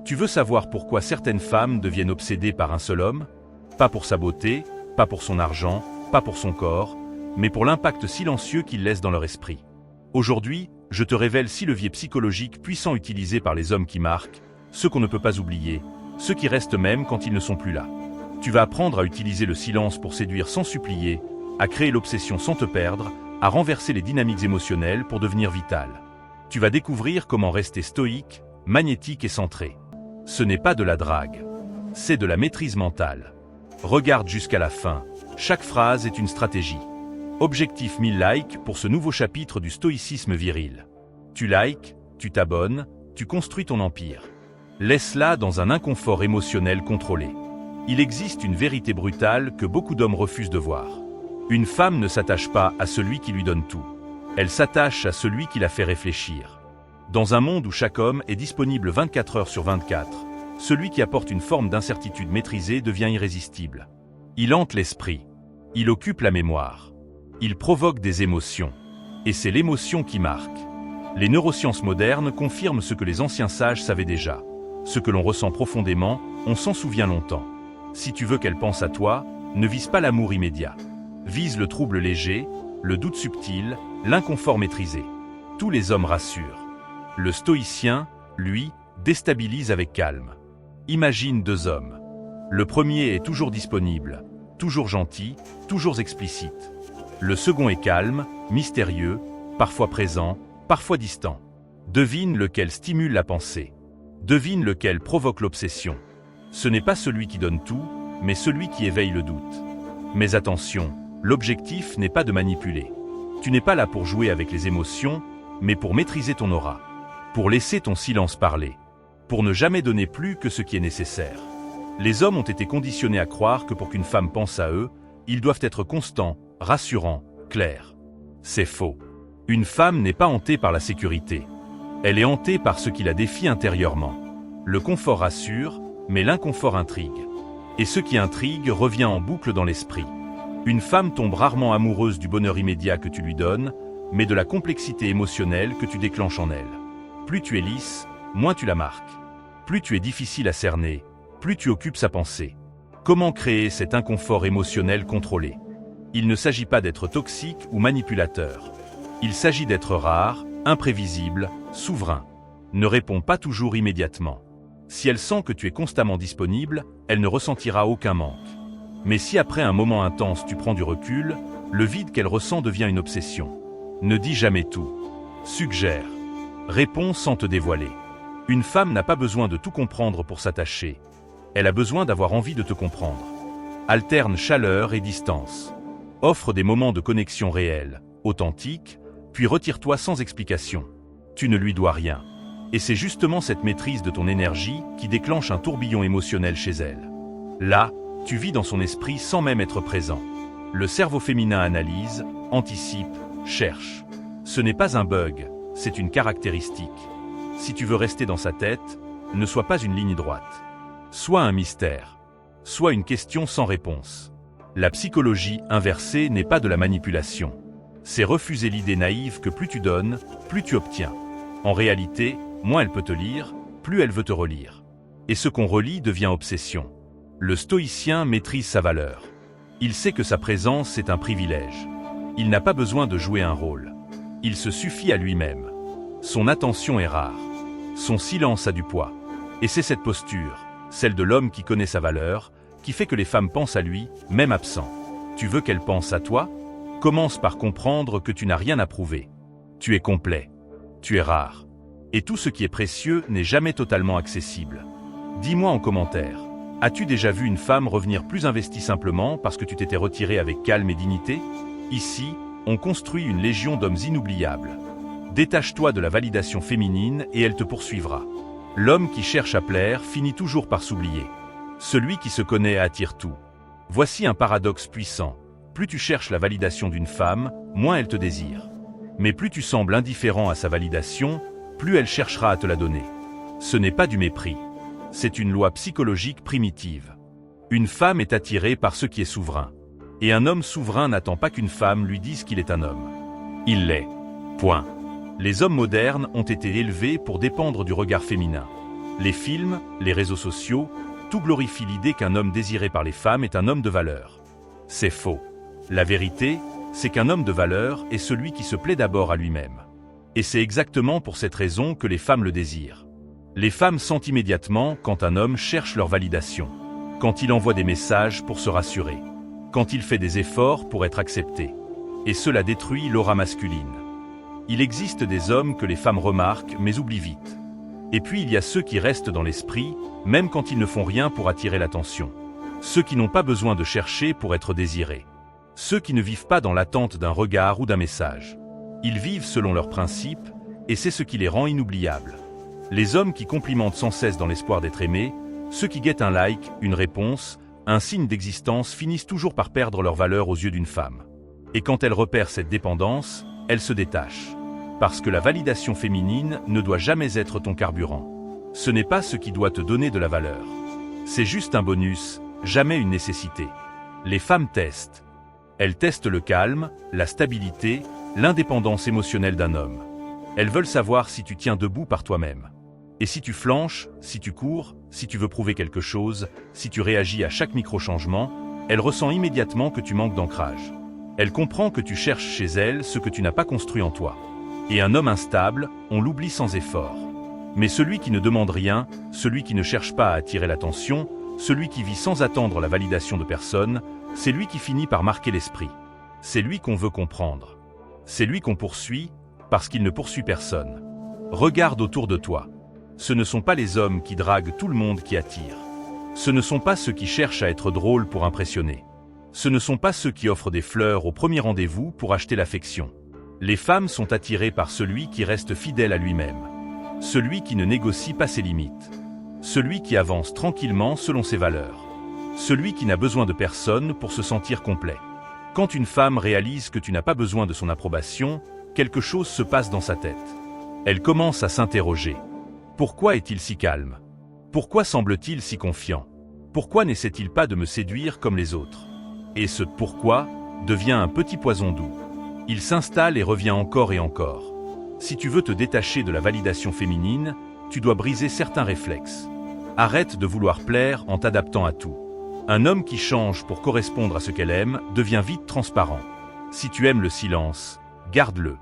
Tu veux savoir pourquoi certaines femmes deviennent obsédées par un seul homme? Pas pour sa beauté, pas pour son argent, pas pour son corps, mais pour l'impact silencieux qu'il laisse dans leur esprit. Aujourd'hui, je te révèle 6 leviers psychologiques puissants utilisés par les hommes qui marquent, ceux qu'on ne peut pas oublier, ceux qui restent même quand ils ne sont plus là. Tu vas apprendre à utiliser le silence pour séduire sans supplier, à créer l'obsession sans te perdre, à renverser les dynamiques émotionnelles pour devenir vital. Tu vas découvrir comment rester stoïque, magnétique et centré. Ce n'est pas de la drague, c'est de la maîtrise mentale. Regarde jusqu'à la fin, chaque phrase est une stratégie. Objectif 1000 likes pour ce nouveau chapitre du stoïcisme viril. Tu likes, tu t'abonnes, tu construis ton empire. Laisse-la dans un inconfort émotionnel contrôlé. Il existe une vérité brutale que beaucoup d'hommes refusent de voir. Une femme ne s'attache pas à celui qui lui donne tout. Elle s'attache à celui qui la fait réfléchir. Dans un monde où chaque homme est disponible 24 heures sur 24, celui qui apporte une forme d'incertitude maîtrisée devient irrésistible. Il hante l'esprit. Il occupe la mémoire. Il provoque des émotions. Et c'est l'émotion qui marque. Les neurosciences modernes confirment ce que les anciens sages savaient déjà. Ce que l'on ressent profondément, on s'en souvient longtemps. Si tu veux qu'elle pense à toi, ne vise pas l'amour immédiat. Vise le trouble léger, le doute subtil, l'inconfort maîtrisé. Tous les hommes rassurent. Le stoïcien, lui, déstabilise avec calme. Imagine 2 hommes. Le premier est toujours disponible, toujours gentil, toujours explicite. Le second est calme, mystérieux, parfois présent, parfois distant. Devine lequel stimule la pensée. Devine lequel provoque l'obsession. Ce n'est pas celui qui donne tout, mais celui qui éveille le doute. Mais attention, l'objectif n'est pas de manipuler. Tu n'es pas là pour jouer avec les émotions, mais pour maîtriser ton aura. Pour laisser ton silence parler. Pour ne jamais donner plus que ce qui est nécessaire. Les hommes ont été conditionnés à croire que pour qu'une femme pense à eux, ils doivent être constants, rassurants, clairs. C'est faux. Une femme n'est pas hantée par la sécurité. Elle est hantée par ce qui la défie intérieurement. Le confort rassure, mais l'inconfort intrigue. Et ce qui intrigue revient en boucle dans l'esprit. Une femme tombe rarement amoureuse du bonheur immédiat que tu lui donnes, mais de la complexité émotionnelle que tu déclenches en elle. Plus tu es lisse, moins tu la marques. Plus tu es difficile à cerner, plus tu occupes sa pensée. Comment créer cet inconfort émotionnel contrôlé? Il ne s'agit pas d'être toxique ou manipulateur. Il s'agit d'être rare, imprévisible, souverain. Ne réponds pas toujours immédiatement. Si elle sent que tu es constamment disponible, elle ne ressentira aucun manque. Mais si après un moment intense tu prends du recul, le vide qu'elle ressent devient une obsession. Ne dis jamais tout. Suggère. Réponds sans te dévoiler. Une femme n'a pas besoin de tout comprendre pour s'attacher. Elle a besoin d'avoir envie de te comprendre. Alterne chaleur et distance. Offre des moments de connexion réels, authentiques, puis retire-toi sans explication. Tu ne lui dois rien. Et c'est justement cette maîtrise de ton énergie qui déclenche un tourbillon émotionnel chez elle. Là, tu vis dans son esprit sans même être présent. Le cerveau féminin analyse, anticipe, cherche. Ce n'est pas un bug, c'est une caractéristique. Si tu veux rester dans sa tête, ne sois pas une ligne droite. Sois un mystère. Sois une question sans réponse. La psychologie inversée n'est pas de la manipulation. C'est refuser l'idée naïve que plus tu donnes, plus tu obtiens. En réalité, moins elle peut te lire, plus elle veut te relire. Et ce qu'on relit devient obsession. Le stoïcien maîtrise sa valeur. Il sait que sa présence est un privilège. Il n'a pas besoin de jouer un rôle. Il se suffit à lui-même. Son attention est rare. Son silence a du poids. Et c'est cette posture, celle de l'homme qui connaît sa valeur, qui fait que les femmes pensent à lui, même absent. Tu veux qu'elles pensent à toi? Commence par comprendre que tu n'as rien à prouver. Tu es complet. Tu es rare. Et tout ce qui est précieux n'est jamais totalement accessible. Dis-moi en commentaire, as-tu déjà vu une femme revenir plus investie simplement parce que tu t'étais retiré avec calme et dignité? Ici, on construit une légion d'hommes inoubliables. Détache-toi de la validation féminine et elle te poursuivra. L'homme qui cherche à plaire finit toujours par s'oublier. Celui qui se connaît attire tout. Voici un paradoxe puissant. Plus tu cherches la validation d'une femme, moins elle te désire. Mais plus tu sembles indifférent à sa validation, plus elle cherchera à te la donner. Ce n'est pas du mépris. C'est une loi psychologique primitive. Une femme est attirée par ce qui est souverain. Et un homme souverain n'attend pas qu'une femme lui dise qu'il est un homme. Il l'est. Point. Les hommes modernes ont été élevés pour dépendre du regard féminin. Les films, les réseaux sociaux, tout glorifie l'idée qu'un homme désiré par les femmes est un homme de valeur. C'est faux. La vérité, c'est qu'un homme de valeur est celui qui se plaît d'abord à lui-même. Et c'est exactement pour cette raison que les femmes le désirent. Les femmes sentent immédiatement quand un homme cherche leur validation, quand il envoie des messages pour se rassurer, quand il fait des efforts pour être accepté. Et cela détruit l'aura masculine. Il existe des hommes que les femmes remarquent mais oublient vite. Et puis il y a ceux qui restent dans l'esprit, même quand ils ne font rien pour attirer l'attention. Ceux qui n'ont pas besoin de chercher pour être désirés. Ceux qui ne vivent pas dans l'attente d'un regard ou d'un message. Ils vivent selon leurs principes, et c'est ce qui les rend inoubliables. Les hommes qui complimentent sans cesse dans l'espoir d'être aimés, ceux qui guettent un like, une réponse, un signe d'existence finissent toujours par perdre leur valeur aux yeux d'une femme. Et quand elle repère cette dépendance, elle se détache. Parce que la validation féminine ne doit jamais être ton carburant. Ce n'est pas ce qui doit te donner de la valeur. C'est juste un bonus, jamais une nécessité. Les femmes testent. Elles testent le calme, la stabilité, l'indépendance émotionnelle d'un homme. Elles veulent savoir si tu tiens debout par toi-même. Et si tu flanches, si tu cours, si tu veux prouver quelque chose, si tu réagis à chaque micro-changement, elle ressent immédiatement que tu manques d'ancrage. Elle comprend que tu cherches chez elle ce que tu n'as pas construit en toi. Et un homme instable, on l'oublie sans effort. Mais celui qui ne demande rien, celui qui ne cherche pas à attirer l'attention, celui qui vit sans attendre la validation de personne, c'est lui qui finit par marquer l'esprit. C'est lui qu'on veut comprendre. C'est lui qu'on poursuit, parce qu'il ne poursuit personne. Regarde autour de toi. Ce ne sont pas les hommes qui draguent tout le monde qui attirent. Ce ne sont pas ceux qui cherchent à être drôles pour impressionner. Ce ne sont pas ceux qui offrent des fleurs au premier rendez-vous pour acheter l'affection. Les femmes sont attirées par celui qui reste fidèle à lui-même. Celui qui ne négocie pas ses limites. Celui qui avance tranquillement selon ses valeurs. Celui qui n'a besoin de personne pour se sentir complet. Quand une femme réalise que tu n'as pas besoin de son approbation, quelque chose se passe dans sa tête. Elle commence à s'interroger. Pourquoi est-il si calme? Pourquoi semble-t-il si confiant? Pourquoi n'essaie-t-il pas de me séduire comme les autres? Et ce « pourquoi » devient un petit poison doux. Il s'installe et revient encore et encore. Si tu veux te détacher de la validation féminine, tu dois briser certains réflexes. Arrête de vouloir plaire en t'adaptant à tout. Un homme qui change pour correspondre à ce qu'elle aime devient vite transparent. Si tu aimes le silence, garde-le.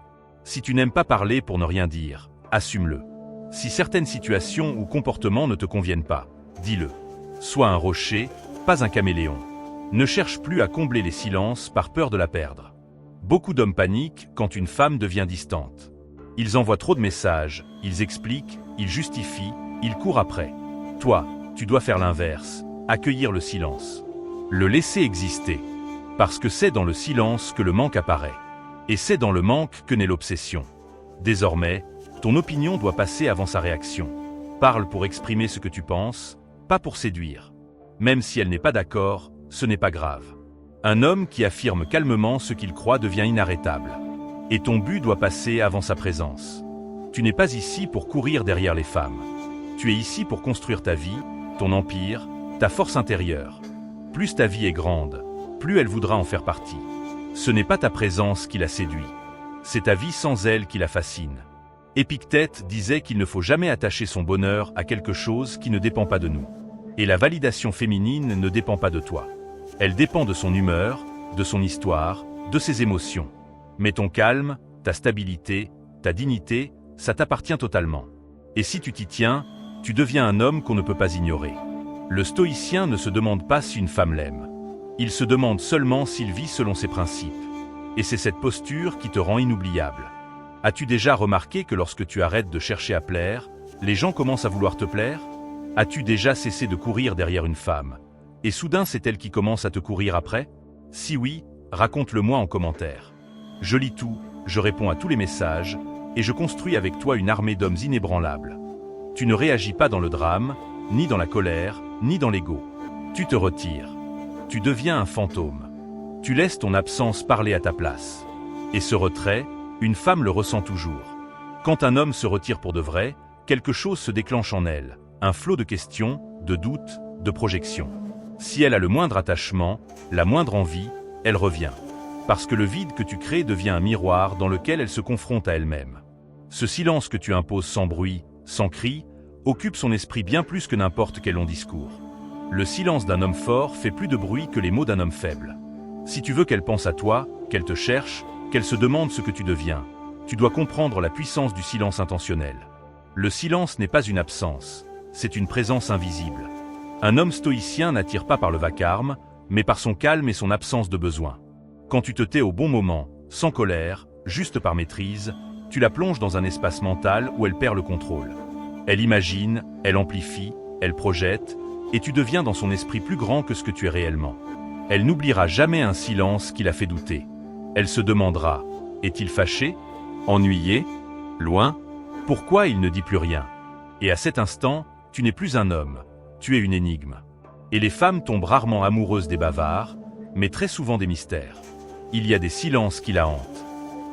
Si tu n'aimes pas parler pour ne rien dire, assume-le. Si certaines situations ou comportements ne te conviennent pas, dis-le. Sois un rocher, pas un caméléon. Ne cherche plus à combler les silences par peur de la perdre. Beaucoup d'hommes paniquent quand une femme devient distante. Ils envoient trop de messages, ils expliquent, ils justifient, ils courent après. Toi, tu dois faire l'inverse, accueillir le silence. Le laisser exister. Parce que c'est dans le silence que le manque apparaît. Et c'est dans le manque que naît l'obsession. Désormais, ton opinion doit passer avant sa réaction. Parle pour exprimer ce que tu penses, pas pour séduire. Même si elle n'est pas d'accord, ce n'est pas grave. Un homme qui affirme calmement ce qu'il croit devient inarrêtable. Et ton but doit passer avant sa présence. Tu n'es pas ici pour courir derrière les femmes. Tu es ici pour construire ta vie, ton empire, ta force intérieure. Plus ta vie est grande, plus elle voudra en faire partie. Ce n'est pas ta présence qui la séduit. C'est ta vie sans elle qui la fascine. Épictète disait qu'il ne faut jamais attacher son bonheur à quelque chose qui ne dépend pas de nous. Et la validation féminine ne dépend pas de toi. Elle dépend de son humeur, de son histoire, de ses émotions. Mais ton calme, ta stabilité, ta dignité, ça t'appartient totalement. Et si tu t'y tiens, tu deviens un homme qu'on ne peut pas ignorer. Le stoïcien ne se demande pas si une femme l'aime. Il se demande seulement s'il vit selon ses principes. Et c'est cette posture qui te rend inoubliable. As-tu déjà remarqué que lorsque tu arrêtes de chercher à plaire, les gens commencent à vouloir te plaire? As-tu déjà cessé de courir derrière une femme? Et soudain c'est elle qui commence à te courir après? Si oui, raconte-le-moi en commentaire. Je lis tout, je réponds à tous les messages, et je construis avec toi une armée d'hommes inébranlables. Tu ne réagis pas dans le drame, ni dans la colère, ni dans l'ego. Tu te retires. Tu deviens un fantôme. Tu laisses ton absence parler à ta place. Et ce retrait, une femme le ressent toujours. Quand un homme se retire pour de vrai, quelque chose se déclenche en elle, un flot de questions, de doutes, de projections. Si elle a le moindre attachement, la moindre envie, elle revient. Parce que le vide que tu crées devient un miroir dans lequel elle se confronte à elle-même. Ce silence que tu imposes sans bruit, sans cri, occupe son esprit bien plus que n'importe quel long discours. Le silence d'un homme fort fait plus de bruit que les mots d'un homme faible. Si tu veux qu'elle pense à toi, qu'elle te cherche, qu'elle se demande ce que tu deviens, tu dois comprendre la puissance du silence intentionnel. Le silence n'est pas une absence, c'est une présence invisible. Un homme stoïcien n'attire pas par le vacarme, mais par son calme et son absence de besoin. Quand tu te tais au bon moment, sans colère, juste par maîtrise, tu la plonges dans un espace mental où elle perd le contrôle. Elle imagine, elle amplifie, elle projette, et tu deviens dans son esprit plus grand que ce que tu es réellement. Elle n'oubliera jamais un silence qui l'a fait douter. Elle se demandera, est-il fâché? Ennuyé? Loin? Pourquoi il ne dit plus rien? Et à cet instant, tu n'es plus un homme, tu es une énigme. Et les femmes tombent rarement amoureuses des bavards, mais très souvent des mystères. Il y a des silences qui la hantent.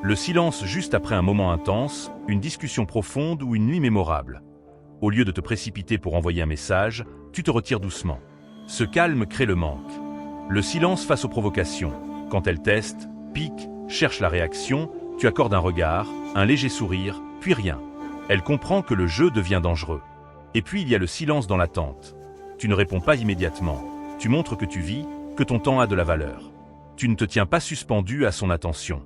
Le silence juste après un moment intense, une discussion profonde ou une nuit mémorable. Au lieu de te précipiter pour envoyer un message, tu te retires doucement. Ce calme crée le manque. Le silence face aux provocations. Quand elle teste, pique, cherche la réaction, tu accordes un regard, un léger sourire, puis rien. Elle comprend que le jeu devient dangereux. Et puis il y a le silence dans l'attente. Tu ne réponds pas immédiatement. Tu montres que tu vis, que ton temps a de la valeur. Tu ne te tiens pas suspendu à son attention.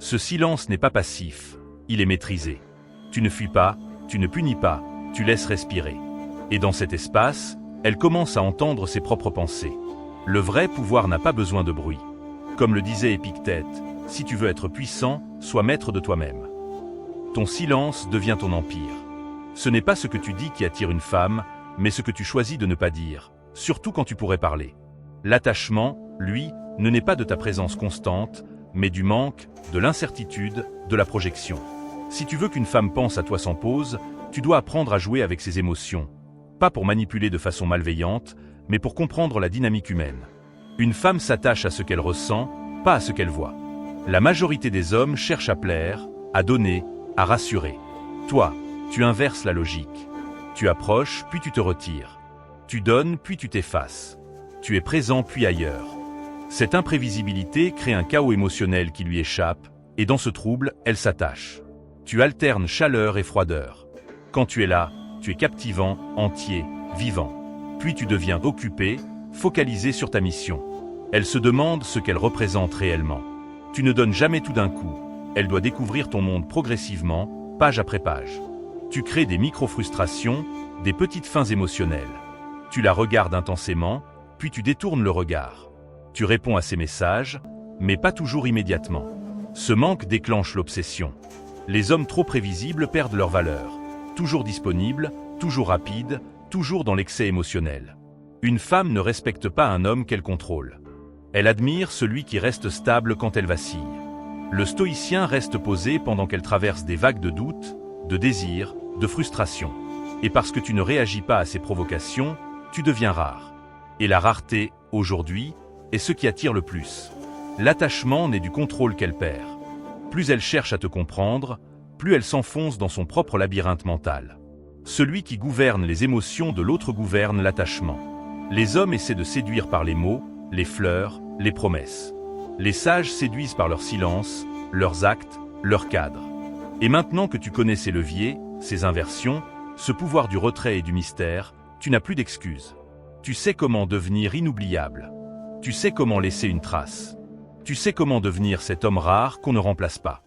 Ce silence n'est pas passif, il est maîtrisé. Tu ne fuis pas, tu ne punis pas, tu laisses respirer. Et dans cet espace, elle commence à entendre ses propres pensées. Le vrai pouvoir n'a pas besoin de bruit. Comme le disait Épictète, si tu veux être puissant, sois maître de toi-même. Ton silence devient ton empire. Ce n'est pas ce que tu dis qui attire une femme, mais ce que tu choisis de ne pas dire, surtout quand tu pourrais parler. L'attachement, lui, ne naît pas de ta présence constante, mais du manque, de l'incertitude, de la projection. Si tu veux qu'une femme pense à toi sans pause, tu dois apprendre à jouer avec ses émotions. Pas pour manipuler de façon malveillante, mais pour comprendre la dynamique humaine. Une femme s'attache à ce qu'elle ressent, pas à ce qu'elle voit. La majorité des hommes cherchent à plaire, à donner, à rassurer. Toi, tu inverses la logique. Tu approches, puis tu te retires. Tu donnes, puis tu t'effaces. Tu es présent, puis ailleurs. Cette imprévisibilité crée un chaos émotionnel qui lui échappe, et dans ce trouble, elle s'attache. Tu alternes chaleur et froideur. Quand tu es là, tu es captivant, entier, vivant. Puis tu deviens occupé, focalisé sur ta mission. Elle se demande ce qu'elle représente réellement. Tu ne donnes jamais tout d'un coup. Elle doit découvrir ton monde progressivement, page après page. Tu crées des micro-frustrations, des petites fins émotionnelles. Tu la regardes intensément, puis tu détournes le regard. Tu réponds à ses messages, mais pas toujours immédiatement. Ce manque déclenche l'obsession. Les hommes trop prévisibles perdent leur valeur. Toujours disponibles, toujours rapides, toujours dans l'excès émotionnel. Une femme ne respecte pas un homme qu'elle contrôle. Elle admire celui qui reste stable quand elle vacille. Le stoïcien reste posé pendant qu'elle traverse des vagues de doute, de désir, de frustration. Et parce que tu ne réagis pas à ses provocations, tu deviens rare. Et la rareté, aujourd'hui, est ce qui attire le plus. L'attachement naît du contrôle qu'elle perd. Plus elle cherche à te comprendre, plus elle s'enfonce dans son propre labyrinthe mental. Celui qui gouverne les émotions de l'autre gouverne l'attachement. Les hommes essaient de séduire par les mots, les fleurs, les promesses. Les sages séduisent par leur silence, leurs actes, leur cadre. Et maintenant que tu connais ces leviers, ces inversions, ce pouvoir du retrait et du mystère, tu n'as plus d'excuses. Tu sais comment devenir inoubliable. Tu sais comment laisser une trace. Tu sais comment devenir cet homme rare qu'on ne remplace pas.